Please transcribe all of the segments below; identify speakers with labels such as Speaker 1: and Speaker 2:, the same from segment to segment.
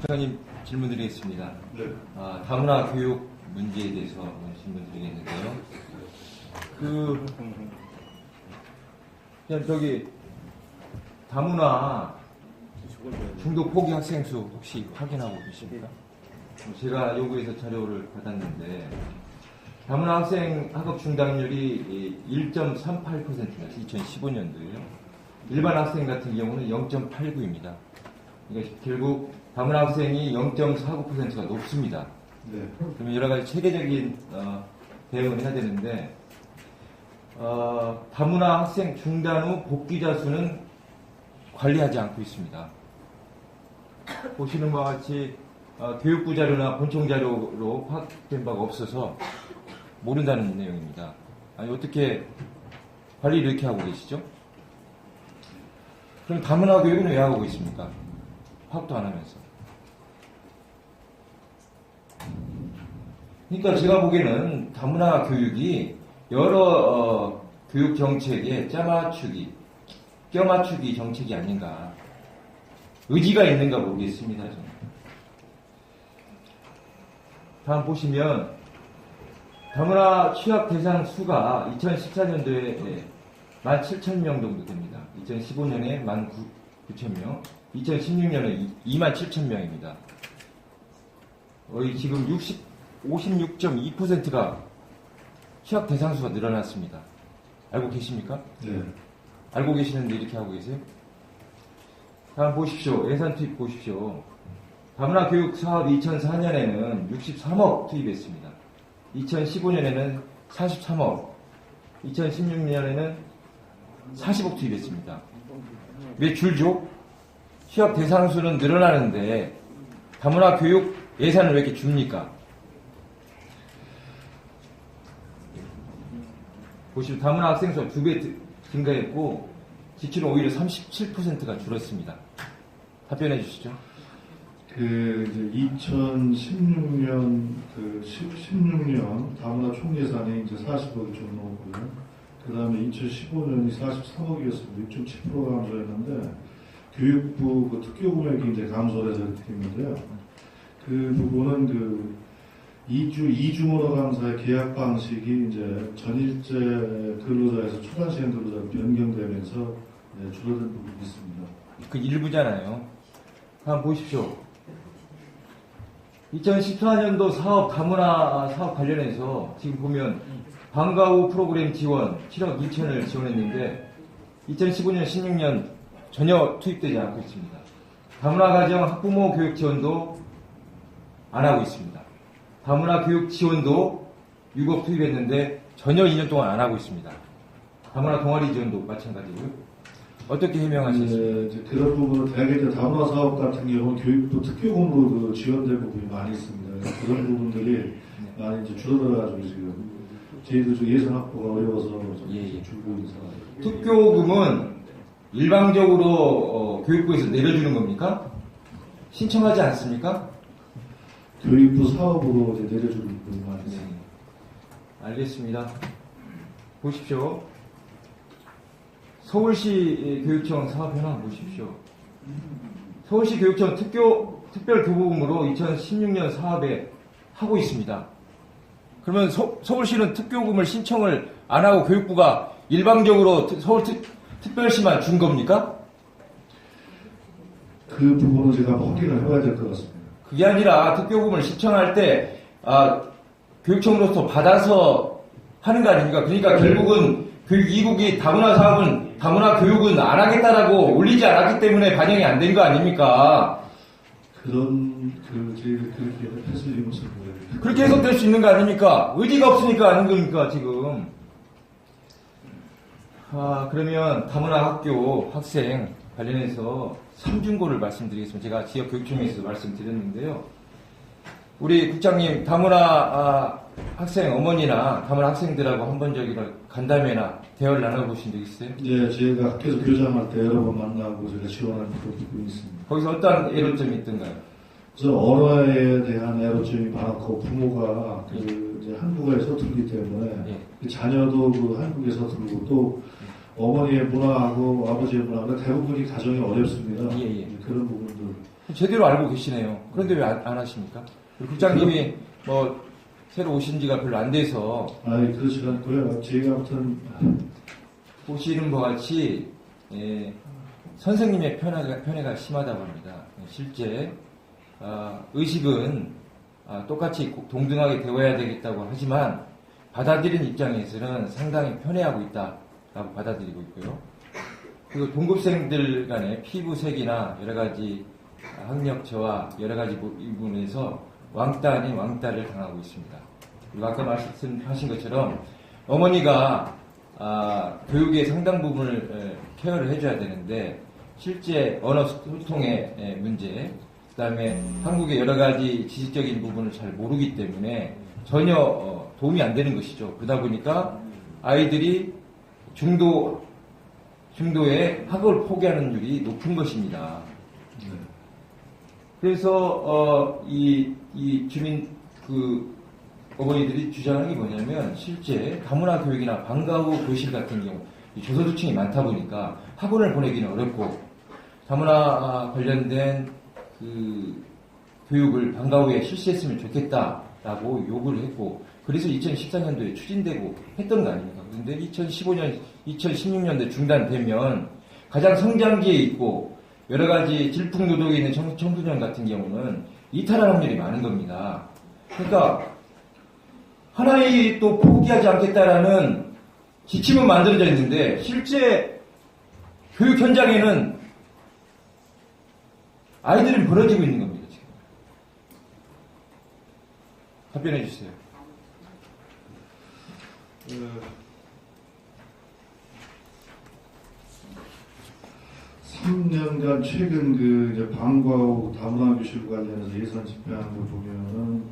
Speaker 1: 국장님 질문드리겠습니다.
Speaker 2: 네.
Speaker 1: 다문화 교육 문제에 대해서 질문드리겠는데요. 그냥 저기 다문화 중도 포기 학생 수 혹시 확인하고 계십니까? 제가 요구해서 자료를 받았는데 다문화 학생 학업 중단율이 1.38%입니다. 2015년도에요. 일반 학생 같은 경우는 0.89입니다. 그러니까 결국 다문화 학생이 0.49%가 높습니다.
Speaker 2: 네.
Speaker 1: 그러면 여러 가지 체계적인 대응을 해야 되는데 다문화 학생 중단 후 복귀자 수는 관리하지 않고 있습니다. 보시는 바와 같이 교육부 자료나 본청 자료로 파악된 바가 없어서 모른다는 내용입니다. 아니 어떻게 관리를 이렇게 하고 계시죠? 그럼 다문화 교육은 왜 하고 있습니까? 파악도 안 하면서. 그러니까 제가 보기에는 다문화 교육이 여러 교육 정책의 짜맞추기, 껴맞추기 정책이 아닌가. 의지가 있는가 모르겠습니다. 저는. 다음 보시면 다문화 취업 대상 수가 2014년도에 17,000명 정도 됩니다. 2015년에 19,000명, 2016년에 27,000명입니다. 거의 지금 56.2%가 취업 대상 수가 늘어났습니다. 알고 계십니까?
Speaker 2: 네.
Speaker 1: 알고 계시는데 이렇게 하고 계세요? 다음 보십시오. 예산 투입 보십시오. 다문화 교육 사업 2004년에는 63억 투입했습니다. 2015년에는 43억, 2016년에는 40억 투입했습니다. 왜 줄죠? 취업 대상 수는 늘어나는데 다문화 교육 예산을 왜 이렇게 줍니까? 보시면 다문화 학생 수가 2배 증가했고 지출은 오히려 37%가 줄었습니다. 답변해 주시죠.
Speaker 2: 이제 2016년 16년 다문화 총 예산이 이제 40억이 좀 넘었고요. 그 다음에 2015년이 43억이었습니다. 6.7% 감소했는데 교육부 특교 금액이 이제 감소를 해서 이렇게 됐는데요. 그 부분은 이주모노 강사의 계약 방식이 이제 전일제 근로자에서 초단시간 근로자로 변경되면서 줄어든 부분이 있습니다.
Speaker 1: 그 일부잖아요. 한번 보십시오. 2014년도 사업 다문화 사업 관련해서 지금 보면 방과 후 프로그램 지원 7억 2천을 지원했는데 2015년 16년 전혀 투입되지 않고 있습니다. 다문화 가정 학부모 교육 지원도 안 하고 있습니다. 다문화 교육 지원도 6억 투입했는데 전혀 2년 동안 안 하고 있습니다. 다문화 동아리 지원도 마찬가지고요. 어떻게 해명하시겠습니까?
Speaker 2: 그런 부분은 대개 다문화 사업 같은 경우는 교육부 특교금으로 지원된 부분이 많이 있습니다. 그런 부분들이 많이 이제 줄어들어가지고 지금 저희도 예산 확보가 어려워서 줄고 있는 상황입니다.
Speaker 1: 특교금은 일방적으로 교육부에서 내려주는 겁니까? 신청하지 않습니까?
Speaker 2: 교육부 사업으로 이제 내려주는 부분이 많이 있습니다.
Speaker 1: 네. 알겠습니다. 보십시오. 서울시 교육청 사업 현황 보십시오. 서울시 교육청 특별 교부금으로 2016년 사업에 하고 있습니다. 그러면 서울시는 특교금을 신청을 안 하고 교육부가 일방적으로 특별시만 준 겁니까?
Speaker 2: 그 부분은 제가 확인을 해봐야 될 것 같습니다.
Speaker 1: 그게 아니라 특교금을 신청할 때 교육청으로부터 받아서 하는 거 아닙니까? 그러니까 결국은 교육 이국이 다문화 교육은 안 하겠다라고 올리지 않았기 때문에 반영이 안 된 거 아닙니까?
Speaker 2: 저희가 그렇게 해석이 모습을
Speaker 1: 그렇게 해석될 수 있는 거 아닙니까? 의지가 없으니까 아닌 겁니까, 지금? 그러면 다문화 학교 학생 관련해서 3중고를 말씀드리겠습니다. 제가 지역교육청에서 말씀드렸는데요. 우리 국장님, 다문화 학생 어머니나 다문화 학생들하고 한 번 저기 간담회나 대화를 나눠보신 적 있어요?
Speaker 2: 네, 저희가 학교에서 교장할 때 여러 번 만나고 제가 지원하는 부분이 있습니다.
Speaker 1: 거기서 어떤 애로점이 있던가요?
Speaker 2: 그래서 언어에 대한 애로점이 많고 부모가 이제 한국어에 서툴기 때문에 그 자녀도 한국에 서툴고 또 어머니의 문화하고 아버지의 문화가 대부분이 가정이 어렵습니다. 그런 부분들.
Speaker 1: 제대로 알고 계시네요. 그런데 왜 안 하십니까? 국장님이 뭐 새로 오신 지가 별로 안 돼서
Speaker 2: 그렇지 않고요. 제가 아무튼
Speaker 1: 보시는 것 같이 선생님의 편애가 심하다고 합니다. 실제 의식은 똑같이 동등하게 대워야 되겠다고 하지만 받아들인 입장에서는 상당히 편애하고 있다라고 받아들이고 있고요. 그리고 동급생들 간의 피부색이나 여러 가지 학력 저하 여러 가지 부분에서 왕따 아닌 왕따를 당하고 있습니다. 그리고 아까 말씀하신 것처럼 어머니가 교육의 상당 부분을 케어를 해줘야 되는데 실제 언어 소통의 문제, 그 다음에 한국의 여러 가지 지식적인 부분을 잘 모르기 때문에 전혀 도움이 안 되는 것이죠. 그러다 보니까 아이들이 중도의 학업을 포기하는 율이 높은 것입니다. 그래서 이 주민 어머니들이 주장하는 게 뭐냐면 실제 다문화 교육이나 방과 후 교실 같은 경우 저소득층이 많다 보니까 학원을 보내기는 어렵고 다문화 관련된 교육을 방과 후에 실시했으면 좋겠다라고 요구를 했고 그래서 2014년도에 추진되고 했던 거 아닙니까? 그런데 2015년, 2016년도에 중단되면 가장 성장기에 있고 여러 가지 질풍노동에 있는 청소년 같은 경우는 이탈할 확률이 많은 겁니다. 그러니까 하나의 또 포기하지 않겠다라는 지침은 만들어져 있는데 실제 교육 현장에는 아이들은 벌어지고 있는 겁니다. 지금. 답변해 주세요.
Speaker 2: 3년간 최근 이제 방과 후 다문화 교실 관련해서 예산 집행한 걸 보면은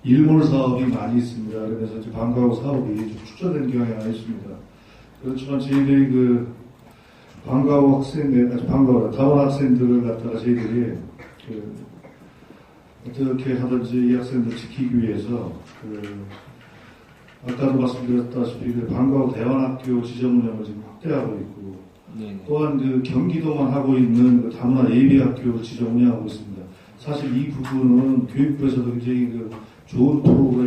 Speaker 2: 일몰 사업이 많이 있습니다. 그래서 이제 방과 후 사업이 좀 축소된 경향이 많이 있습니다. 그렇지만 저희들이 방과 후 다문화 학생들을 갖다가 저희들이 어떻게 하든지 이 학생들 지키기 위해서 아까도 말씀드렸다시피 방과 후 대안학교 지정 운영을 지금 확대하고 있고
Speaker 1: 네네.
Speaker 2: 또한 경기도만 하고 있는 다문화 예비학교 지정 운영하고 있습니다. 사실 이 부분은 교육부에서도 굉장히 좋은 프로그램